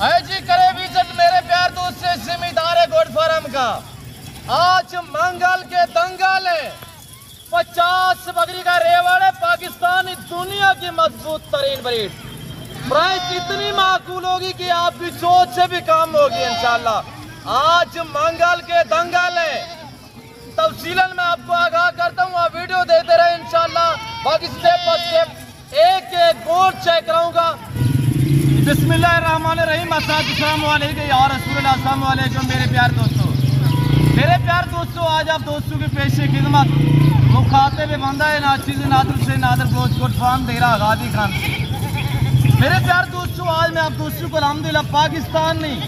है जी करे विजिट मेरे प्यार दोस्त से जिम्मेदार गोट फार्म का। आज मंगल के दंगल है, 50 बकरी का रेवड़ है, पाकिस्तानी दुनिया की मजबूत तरीन ब्रीड। प्राइस इतनी माकूल होगी कि आपकी सोच से भी कम होगी इंशाल्लाह। आज मंगल के दंगल है, तफसीलन मैं आपको आगाह करता हूँ, आप वीडियो देते रहे इंशाल्लाह। बाकी स्टेप बाय स्टेप एक एक गोट चेक कराऊंगा। बिस्मिल्लाहिर्रहमानिर्रहीम, अस्सलाम वालेकुम या रसूलुल्लाह, अस्सलाम वालेकुम मेरे प्यार दोस्तों। मेरे प्यार दोस्तों, आज आप दोस्तों की पेश खिदमत मुखातिब बंदा है नाचीज़ नादर से नादर गोश्त गोट फार्म देरा गादी खान। मेरे प्यार दोस्तों, आज मैं आप दोस्तों को अल्हम्दुलिल्लाह पाकिस्तान नहीं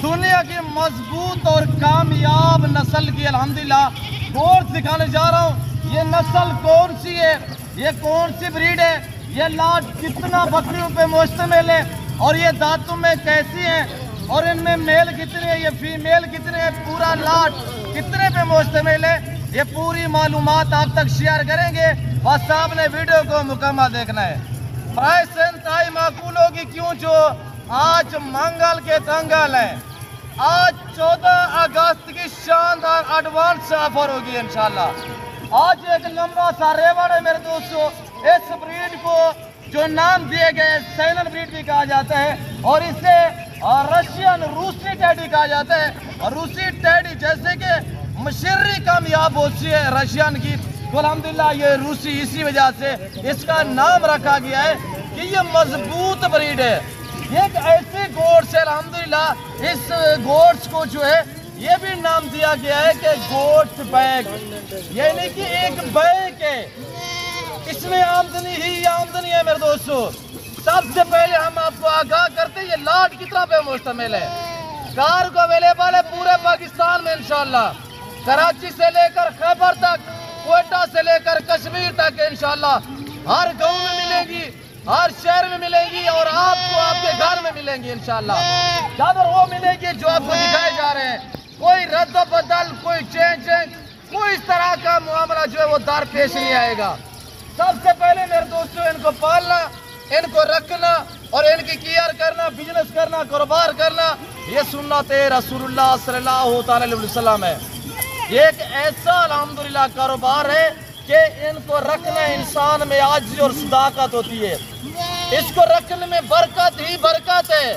दुनिया की मजबूत और कामयाब नस्ल की अल्हम्दुलिल्लाह गोट दिखाने जा रहा हूँ। ये नस्ल कौन सी है, ये कौन सी ब्रीड है, ये लाट कितना बकरियों पे मुश्तमिल है और ये दांतों में कैसी हैं और इनमें मेल कितने हैं, ये फीमेल कितने हैं, पूरा लाट कितने पे मुश्तमिल है, ये पूरी मालूमात आप तक शेयर करेंगे। बस आपने वीडियो को मुकम्मल देखना है। प्राइस इंतहाई माकूल होगी, क्यों जो आज मंगल के दंगल है। आज 14 अगस्त की शानदार एडवांस ऑफर होगी इंशाल्लाह। आज एक लंबा सा रेवड़ है मेरे दोस्तों। इस ब्रीड को जो नाम दिए गए सैलन ब्रीड भी कहा जाता है और इसे रशियन रूसी टैडी कहा जाता है। और रूसी टैडी जैसे कि मशर्री कामयाब होती है रशियन की, तो अल्हम्दुलिल्लाह ये रूसी इसी वजह से इसका नाम रखा गया है कि ये मजबूत ब्रीड है। ये एक ऐसे गोट से अल्हम्दुलिल्लाह इस गोट्स को जो है ये भी नाम दिया गया है कि गोट बैग, यानी कि एक बैग है, इसमें आमदनी ही आमदनी है मेरे दोस्तों। सबसे पहले हम आपको आगाह करते हैं ये लाट कितना पे मुश्तमिल है। कार को अवेलेबल है पूरे पाकिस्तान में इंशाल्लाह, कराची से लेकर खैबर तक, कोयटा से लेकर कश्मीर तक इंशाल्लाह। हर गांव में मिलेगी, हर शहर में मिलेगी और आपको आपके घर में मिलेंगी इंशाल्लाह। चादर वो मिलेगी जो आपको दिखाए जा रहे हैं, कोई रद्द बदल, कोई चेंज, कोई इस तरह का मामला जो है वो दर पेश नहीं आएगा। सबसे पहले मेरे दोस्तों इनको पालना, इनको रखना और इनकी केयर करना, बिजनेस करना, कारोबार करना, ये सुन्नत रसूलुल्लाह सल्लल्लाहु अलैहि वसल्लम है। ये एक ऐसा अल्हम्दुलिल्लाह कारोबार है कि इनको रखना इंसान में आजिज़ और सदाकत होती है। इसको रखने में बरकत ही बरकत है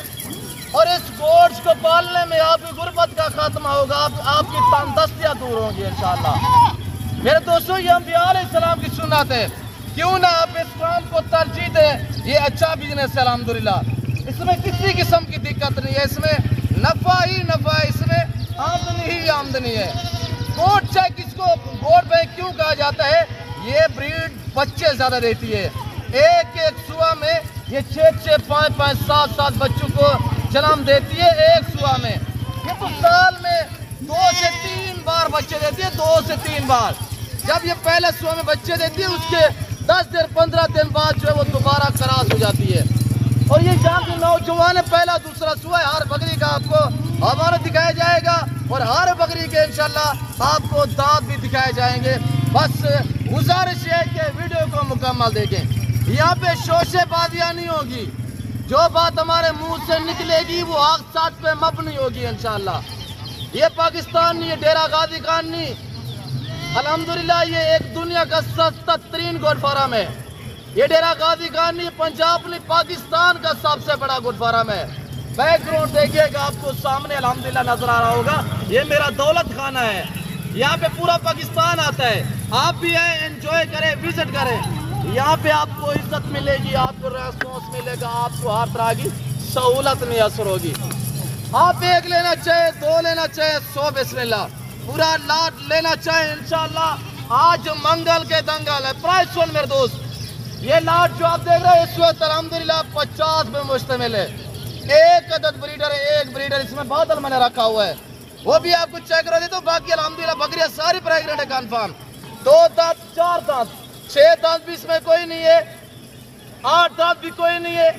और इस गोट्स को पालने में आपकी गुर्बत का खात्मा होगा, आपकी तंदस्तियाँ दूर होंगी इंशाल्लाह। मेरे दोस्तों, ये अंबिया अलैहिस्सलाम की सुन्नत है, क्यों ना आप इस काम को तरजीह दें। ये अच्छा बिजनेस है अल्हम्दुलिल्लाह, इसमें किसी किस्म की दिक्कत नहीं है, इसमें नफा ही नफा है, इसमें आमदनी ही आमदनी है। गोट चेक इसको गोट बैग क्यों कहा जाता है, ये ब्रीड बच्चे ज्यादा देती है। एक एक सुबह में ये 6-6, 5-5, 7-7 बच्चों को जन्म देती है एक सुबह में। ये तो साल में 2 से 3 बार बच्चे देती है, 2 से 3 बार। जब ये पहले सुबह में बच्चे देती है उसके 10 दिन 15 दिन बाद जो है वो दोबारा क्रॉस हो जाती है। और ये जहाँ के नौजवान है, पहला दूसरा सुबह हर बकरी का आपको हमारा दिखाया जाएगा और हर बकरी के इंशाल्लाह आपको दांत भी दिखाए जाएंगे। बस गुजारिश है कि वीडियो को मुकम्मल देखें। यहाँ पे शोशेबाजियाँ नहीं होगी, जो बात हमारे मुंह से निकलेगी वो आग साथ पे मबनी होगी इंशाल्लाह। ये पाकिस्तान नहीं, ये डेरा गाजी खान नहीं, अल्हम्दुलिल्लाह ये एक दुनिया का सस्ता तरीन गोट फार्म है। ये डेरा गाजी खान नहीं, पंजाब नहीं, पाकिस्तान का सबसे बड़ा गोट फार्म है। बैकग्राउंड देखिएगा, आपको सामने अल्हम्दुलिल्लाह नजर आ रहा होगा, ये मेरा दौलत खाना है। यहाँ पे पूरा पाकिस्तान आता है, आप भी आए, एंजॉय करें, विजिट करें। यहाँ पे आपको इज्जत मिलेगी, आपको रेस्पॉन्स मिलेगा, आपको हर तरह की सहूलत मैसर होगी। आप एक लेना चाहे, 2 लेना चाहे, 100 बिस्मिल्लाह, पूरा लाट लेना चाहे इंशाल्लाह। आज मंगल के दंगल है। प्राइस सुन मेरे दोस्त, ये लाट जो आप देख रहे हैं इस वक्त अल्हम्दुलिल्लाह 50 पे मुश्तमिल है। एक अदद ब्रीडर है, एक ब्रीडर इसमें बादल मैंने रखा हुआ है, वो भी आपको चेक करा दे। तो बाकी अल्हम्दुलिल्लाह बकरियां सारी प्रेग्नेंट है कन्फर्म। 2 दांत, 4 दांत, 6 दांत भी इसमें कोई नहीं है, 8 दांत भी कोई नहीं है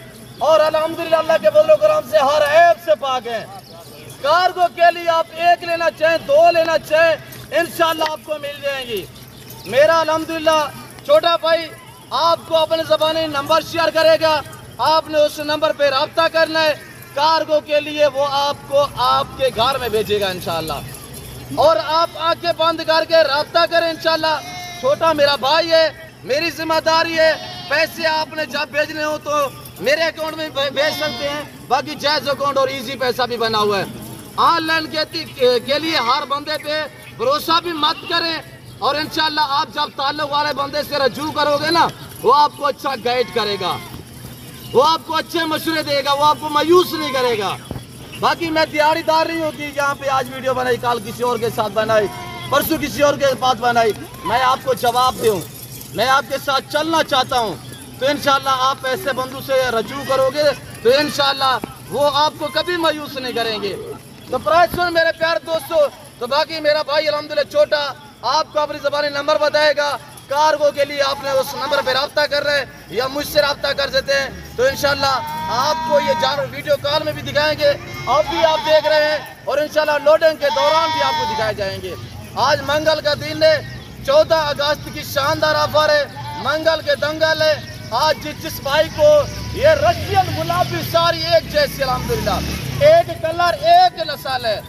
और अल्हम्दुलिल्लाह अल्लाह के फजल करम से हर ऐब से पाक है। कार्गो के लिए आप 1 लेना चाहें, 2 लेना चाहें, इंशाल्लाह आपको मिल जाएंगी। मेरा अल्हम्दुलिल्लाह छोटा भाई आपको अपने ज़बानी नंबर शेयर करेगा, आपने उस नंबर पे रब्ता करना है। कार्गो के लिए वो आपको आपके घर में भेजेगा इंशाल्लाह। और आप आंखें बंद करके राब्ता करें इंशाल्लाह। छोटा मेरा भाई है, मेरी जिम्मेदारी है। पैसे आपने जब भेजने हो तो मेरे अकाउंट में भेज सकते हैं, बाकी जैज अकाउंट और इजी पैसा भी बना हुआ है। ऑनलाइन के लिए हर बंदे पे भरोसा भी मत करें। और इंशाल्लाह आप जब ताल्लुक वाले बंदे से रजू करोगे ना, वो आपको अच्छा गाइड करेगा, वो आपको अच्छे मशवरे देगा, वो आपको मायूस नहीं करेगा। बाकी मैं दिहाड़ीदार नहीं होती, यहाँ पे आज वीडियो बनाई, कल किसी और के साथ बनाई, परसों किसी और के पास बनाई। मैं आपको जवाब दूं, मैं आपके साथ चलना चाहता हूँ। तो इंशाल्लाह आप ऐसे बंदू से रजू करोगे तो इंशाल्लाह वो आपको कभी मायूस नहीं करेंगे। तो प्राइस सुन मेरे प्यारे दोस्तों। तो बाकी मेरा भाई अल्हम्दुलिल्लाह छोटा आपको अपनी ज़बानी नंबर बताएगा। कार्गो के लिए आपने उस नंबर पे राब्ता कर रहे हैं या मुझसे राब्ता कर देते हैं तो इंशाल्लाह आपको ये जानवर वीडियो कॉल में भी दिखाएंगे, अब भी आप देख रहे हैं, और इंशाल्लाह लोडिंग के दौरान भी आपको दिखाए जाएंगे। आज मंगल का दिन है, 14 अगस्त की शानदार ऑफर है, मंगल के दंगल है। आज जिस भाई को ये रशियन गुलाबी सारी एक जैसी अल्हम्दुलिल्लाह, एक कलर एक नस्ल है,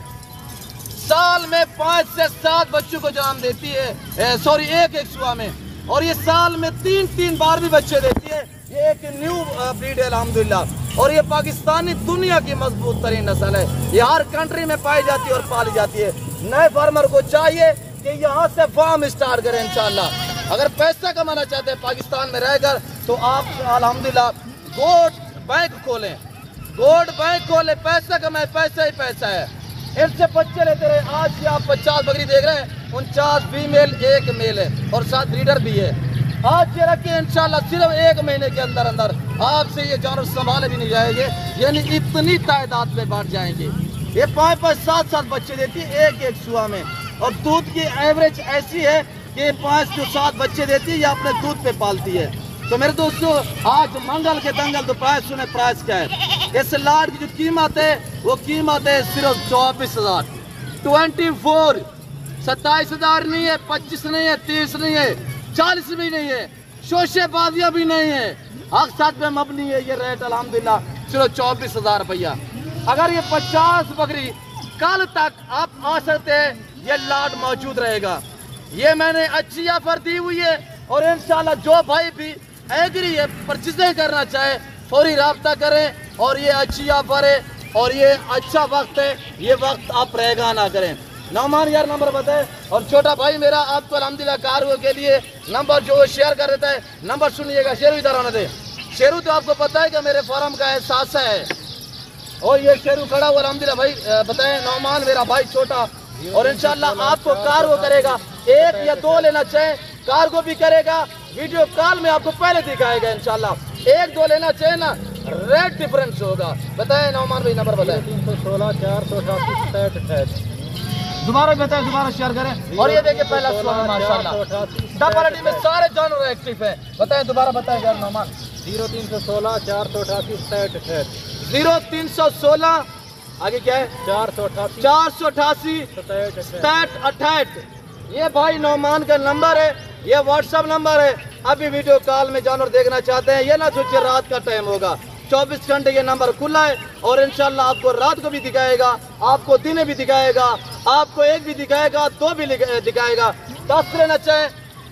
साल में 5 से 7 बच्चों को जन्म देती है, सॉरी एक सुआ में, और ये साल में 3 बार भी बच्चे देती है। ये एक न्यू ब्रीड है अल्हम्दुलिल्लाह, और ये पाकिस्तानी दुनिया की मजबूत तरीन नस्ल है। ये हर कंट्री में पाई जाती है और पाली जाती है। नए फार्मर को चाहिए कि यहाँ से फार्म स्टार्ट करें इंशाल्लाह। अगर पैसा कमाना चाहते हैं पाकिस्तान में रहकर तो आप अल्हम्दुलिल्लाह गोट बैंक खोलें, गोट बैंक खोलें, पैसा कमाए, पैसा ही पैसा है। इनसे बच्चे लेते रहे। आज से आप 50 बकरी देख रहे हैं, 49 फीमेल 1 मेल है और 7 ब्रीडर भी है। आज ये रखिए इंशाल्लाह सिर्फ 1 महीने के अंदर अंदर आपसे ये जानवर संभाले भी नहीं जाएंगे, यानी इतनी तादाद में बढ़ जाएंगे। ये 5-5, 7-7 बच्चे देती है एक सुआ में, और दूध की एवरेज ऐसी है कि 5 से 7 बच्चे देती है, ये अपने दूध पे पालती है। तो मेरे दोस्तों आज मंगल के दंगल तो प्राइस सुने, प्राइस क्या है। इस लाट की जो कीमत है वो कीमत है सिर्फ 24,000, 24, 27,000 नहीं है, 25 नहीं है, 30 नहीं है, 40 भी नहीं है, शोशेबाजियाँ भी नहीं है, हक साथ में मबनी है ये रेट अल्हम्दुलिल्लाह सिर्फ 24,000 रुपया। अगर ये 50 बकरी कल तक आप आ सकते हैं, ये लाट मौजूद रहेगा। ये मैंने अच्छी ऑफर दी हुई है, और इंशाल्लाह जो भाई भी एग्री है परचेजिंग करना चाहे फौरी राब्ता करें। और ये अच्छी ऑफर है और ये अच्छा वक्त है, ये वक्त आप रहेगा ना करें। नौमान यार नंबर बताए। और छोटा भाई मेरा आपको अल्हम्दुलिल्लाह कार्गो के लिए नंबर जो शेयर कर देता है, नंबर सुनिएगा। शेरू इधर आने दे। शेरू तो आपको पता है कि मेरे फार्म का एहसास है, और ये शेरू खड़ा हुआ अल्हम्दुलिल्लाह भाई बताएं। नौमान मेरा भाई छोटा, और इंशाल्लाह आपको कार्गो करेगा, 1 या 2 लेना चाहे कार्गो भी करेगा, वीडियो कॉल में आपको पहले दिखाएगा इंशाल्लाह। 1-2 लेना चाहे ना, रेट डिफरेंस होगा। बताएं नौमान भाई नंबर बताएं। 316 488 67। दोबारा बताएं, दोबारा शेयर करें। और ये देखिए पहला सुबह माशाल्लाह डबल में सारे जानवर एक्टिव है। बताएं दोबारा बताएं यार नौमान। 0316 488 67। 0316 आगे क्या है 488 6768। ये भाई नौमान का नंबर है, ये व्हाट्सएप नंबर है। अभी वीडियो कॉल में जानवर देखना चाहते हैं, ये ना सोचिए रात का टाइम होगा, 24 घंटे ये नंबर खुला है। और इंशाल्लाह आपको रात को भी दिखाएगा, आपको दिन भी दिखाएगा, आपको 1 भी दिखाएगा, 2 भी दिखाएगा। 10 लेना चाहे,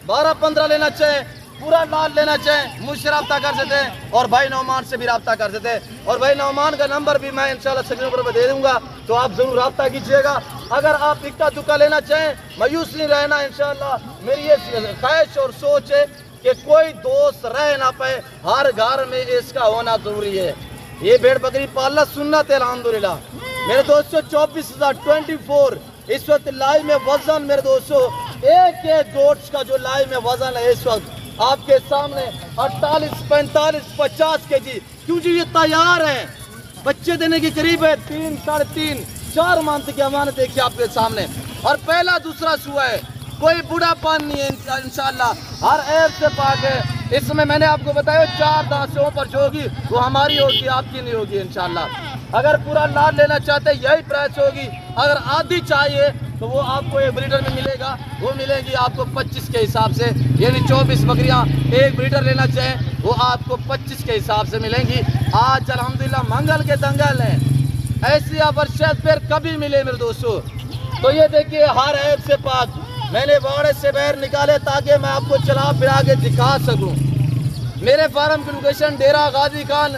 12-15 लेना चाहे, पूरा लाल लेना चाहे, मुझसे रब्ता कर सकते हैं, और भाई नौमान से भी रब्ता कर सकते हैं। और भाई नौमान का नंबर भी मैं इंशाल्लाह स्क्रीन पर दे दूंगा, तो आप जरूर रब्ता कीजिएगा। अगर आप इक्का दुक्का लेना चाहें, मायूस नहीं रहना इंशाल्लाह। मेरी ये ख्वाहिश और सोच है कि कोई दोस्त रह ना पाए, हर घर में इसका होना जरूरी है। ये भेड़ बकरी पालना सुन्नत है अल्हम्दुलिल्लाह। मेरे दोस्तों 24,024 इस वक्त लाइव में वजन, मेरे दोस्तों एक गोट्स का जो लाइव में वजन है इस वक्त आपके सामने 48, 45, 50 केजी, क्योंकि ये तैयार है, बच्चे देने के करीब है। 3, 3.5, 4 मंथ की अमानत देखिए आपके सामने, और पहला दूसरा सुआ है, कोई बूढ़ापन नहीं है इंशाल्लाह, हर ऐप से पाक है। इसमें मैंने आपको बताया 4 दांतों पर जो होगी वो हमारी होगी, आपकी नहीं होगी इंशाल्लाह। अगर पूरा लाल लेना चाहते यही प्राइस होगी, अगर आधी चाहिए تو وہ آپ کو ایک بریڈر میں ملے گا، وہ ملیں گی آپ کو 25 کے حساب سے، یعنی 24 بکریاں ایک بریڈر لینا چاہیں وہ آپ کو 25 کے حساب سے ملیں گی۔ آج الحمدللہ منگل کے دنگل ہیں، ایسی آفر شاید پھر کبھی ملے میرے دوستو۔ تو یہ دیکھیے ہر عیب سے پاک میں نے باڑے سے باہر نکالے تاکہ میں آپ کو چلا پھرا کے دکھا سکوں۔ میرے فارم کی لوکیشن ڈیرہ غازی خان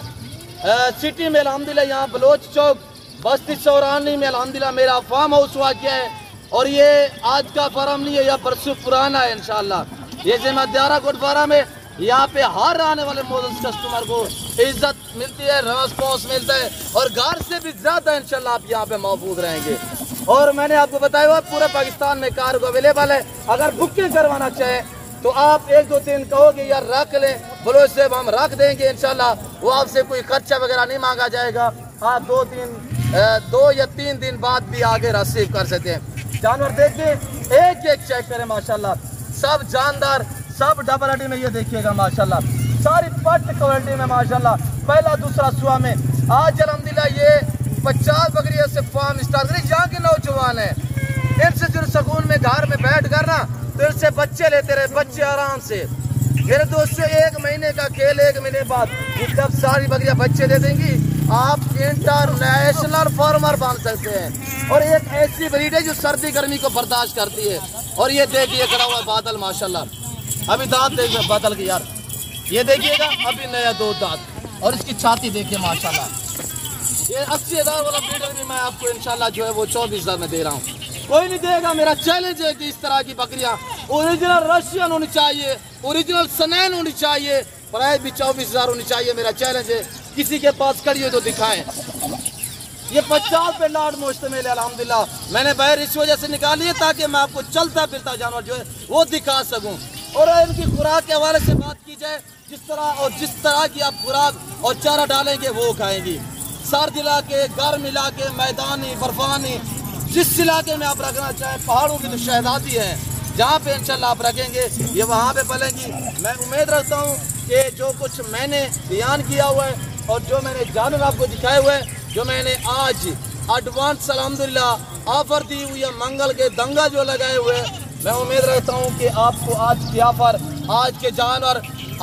سٹی میں الحمدللہ، یہاں بلوچ چوک بستی چورانی میں الحمدللہ میرا فارم ہاؤس واقع ہے، اور یہ آج کا فارم نہیں ہے، یہ برسوں پرانا ہے انشاءاللہ۔ یہ ذمہ دارہ گوٹ فارم ہے، یہاں پہ ہر آنے والے موزز کسٹمر کو عزت ملتی ہے، ریسپانس ملتا ہے، اور گھر سے بھی زیادہ انشاءاللہ آپ یہاں پہ محفوظ رہیں گے۔ اور میں نے آپ کو بتایا ہوا پورے پاکستان میں کارگو اویلیبل ہے، اگر بکنگ کروانا چاہیں تو آپ 1-2-3 کہو گے یار رکھ لیں، بلوچ سے ہم رکھ دیں گے انشاءاللہ، وہ آپ سے کوئی خرچہ وغیرہ نہیں مانگا جائے گا۔ ہاں 2 یا 3 دن بعد بھی آگے ریسیو کر سکتے ہیں۔ جانور دیکھیں ایک ایک چیک کریں ماشاءاللہ، سب جاندار، سب ڈبل ہڈی میں، یہ دیکھیے گا ماشاءاللہ ساری پٹ کوالٹی میں ماشاءاللہ، پہلا دوسرا سوا میں۔ آج الحمدللہ یہ 50 بکریوں سے فارم اسٹارٹ کریں، جہاں کے نوجوان ہیں ان سے جو سکون میں گھر میں بیٹھ کر نا تو ان سے بچے لیتے رہے، بچے آرام سے۔ میرے دوستوں 1 مہینے کا کھیل 1 مہینے بعد یہ جب ساری بکریاں بچے دے دیں گی آپ انٹرنیشنل فارمر بن سکتے ہیں، اور ایک ایسی بریڈ ہے جو سردی گرمی کو برداشت کرتی ہے۔ اور یہ دیکھیے کھڑا ہوا بادل ماشاءاللہ، ابھی دانت دیکھیں بادل کی یار، یہ دیکھیے گا ابھی نیا 2 دانت، اور اس کی چھاتی دیکھیے ماشاءاللہ۔ یہ 80,000 والا بریڈر بھی میں آپ کو انشاءاللہ جو ہے وہ 24,000 میں دے رہا ہوں، کوئی نہیں دے گا۔ میرا چیلنج ہے کہ اس طرح کی بکریاں اوریجنل رشین ہونی چاہیے، اوریجنل سنین ہونی چاہیے، پرائز بھی 24,000 ہونی چاہیے۔ میرا چیلنج ہے کسی کے پاس کڑی ہو تو دکھائیں۔ یہ 50 پہ لاٹ مشتمل ہے الحمدللہ، میں نے باہر اس وجہ سے نکالی ہے تاکہ میں آپ کو چلتا پھرتا جانور جو ہے وہ دکھا سکوں، اور ان کی خوراک کے حوالے سے بات کی جائے جس طرح کی آپ خوراک اور چارہ ڈالیں گے وہ کھائیں گی۔ سرد علاقے، گرم علاقے، میدانی، برفانی، جس علاقے میں آپ رکھنا چاہیں، پہاڑوں کی تو شہزادی ہے، جہاں پہ انشاءاللہ آپ رکھیں گے یہ وہاں پہ پلیں گی۔ میں امید رکھتا ہوں کہ جو کچھ میں نے بیان کیا ہوا ہے اور جو میں نے جانور آپ کو دکھائے ہوئے ہیں، جو میں نے آج ایڈوانس الحمدللہ آفر دی ہوئی ہے، منگل کے دنگا جو لگائے ہوئے ہیں، میں امید رکھتا ہوں کہ آپ کو آج کی آفر، آج کے جانور،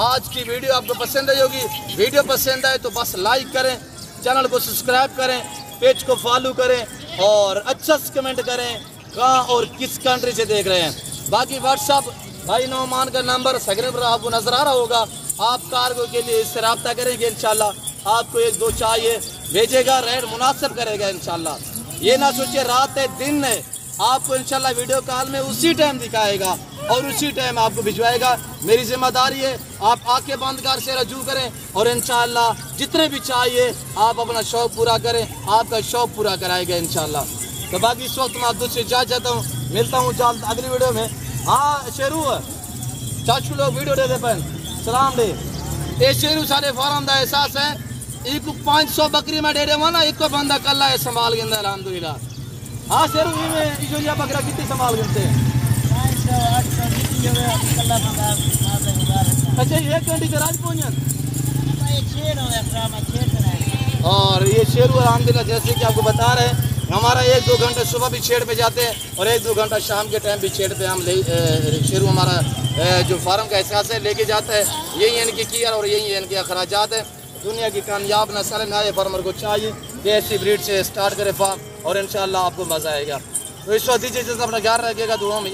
آج کی ویڈیو آپ کو پسند آئی ہوگی۔ ویڈیو پسند آئے تو بس لائک کریں، چینل کو سبسکرائب کریں، پیج کو فالو کریں، اور اچھا سے کمنٹ کریں کہاں اور کس کنٹری سے دیکھ رہے ہیں۔ باقی واٹس ایپ بھائی نعمان کا نمبر سکرین پر آپ کو نظر آ رہا ہوگا، آپ کارگو کے لیے اس سے رابطہ کریں گے انشاءاللہ۔ آپ کو 1-2 چاہیے بھیجے گا، ریٹ مناسب کرے گا انشاءاللہ۔ یہ نہ سوچے رات ہے دن ہے، آپ کو انشاءاللہ ویڈیو کال میں اسی ٹائم دکھائے گا اور اسی ٹائم آپ کو بھجوائے گا۔ میری ذمہ داری ہے آپ آنکھیں بند کر سے رجوع کریں، اور انشاءاللہ جتنے بھی چاہیے آپ اپنا شوق پورا کریں، آپ کا شوق پورا کرائے گا انشاءاللہ۔ تو باقی اس وقت میں آپ دوسرے جا چاہتا ہوں، ملتا ہوں جلد اگلی ویڈیو میں۔ ہاں شیرو چاچو لوگ ویڈیو دے دے پہن سلام دے، اے شیرو سارے فارم دا احساس ہے، ایک 500 بکری میں دے دے مانا، ایک کو بندہ کلہ ہے سنبھال گندہ الحمدللہ۔ ہاں شیرو ہی میں ایشوریا بکرہ کتنی سنبھال گندے ہیں؟ 500-800 اچھا 1 گھنٹی کے راج پہنچن، اور یہ شیرو الحمدللہ جیسے کہ آپ کو بتا رہے ہیں ہمارا 1-2 گھنٹے صبح بھی چھیڑ پہ جاتے ہیں، اور 1-2 گھنٹہ شام کے ٹائم بھی چھیڑ پہ ہم شیرو ہمارا جو فارم کا احساس ہے لے کے جاتا ہے۔ یہی ان کی کیئر اور یہی ان کے اخراجات ہیں۔ دنیا کی کامیاب نسل نئے فارمر کو چاہیے کہ ایسی بریڈ سے سٹارٹ کرے فارم، اور انشاءاللہ آپ کو مزہ آئے گا۔ تو اس وقت دیجیے اپنا خیال رکھیے گا، دعاؤں میں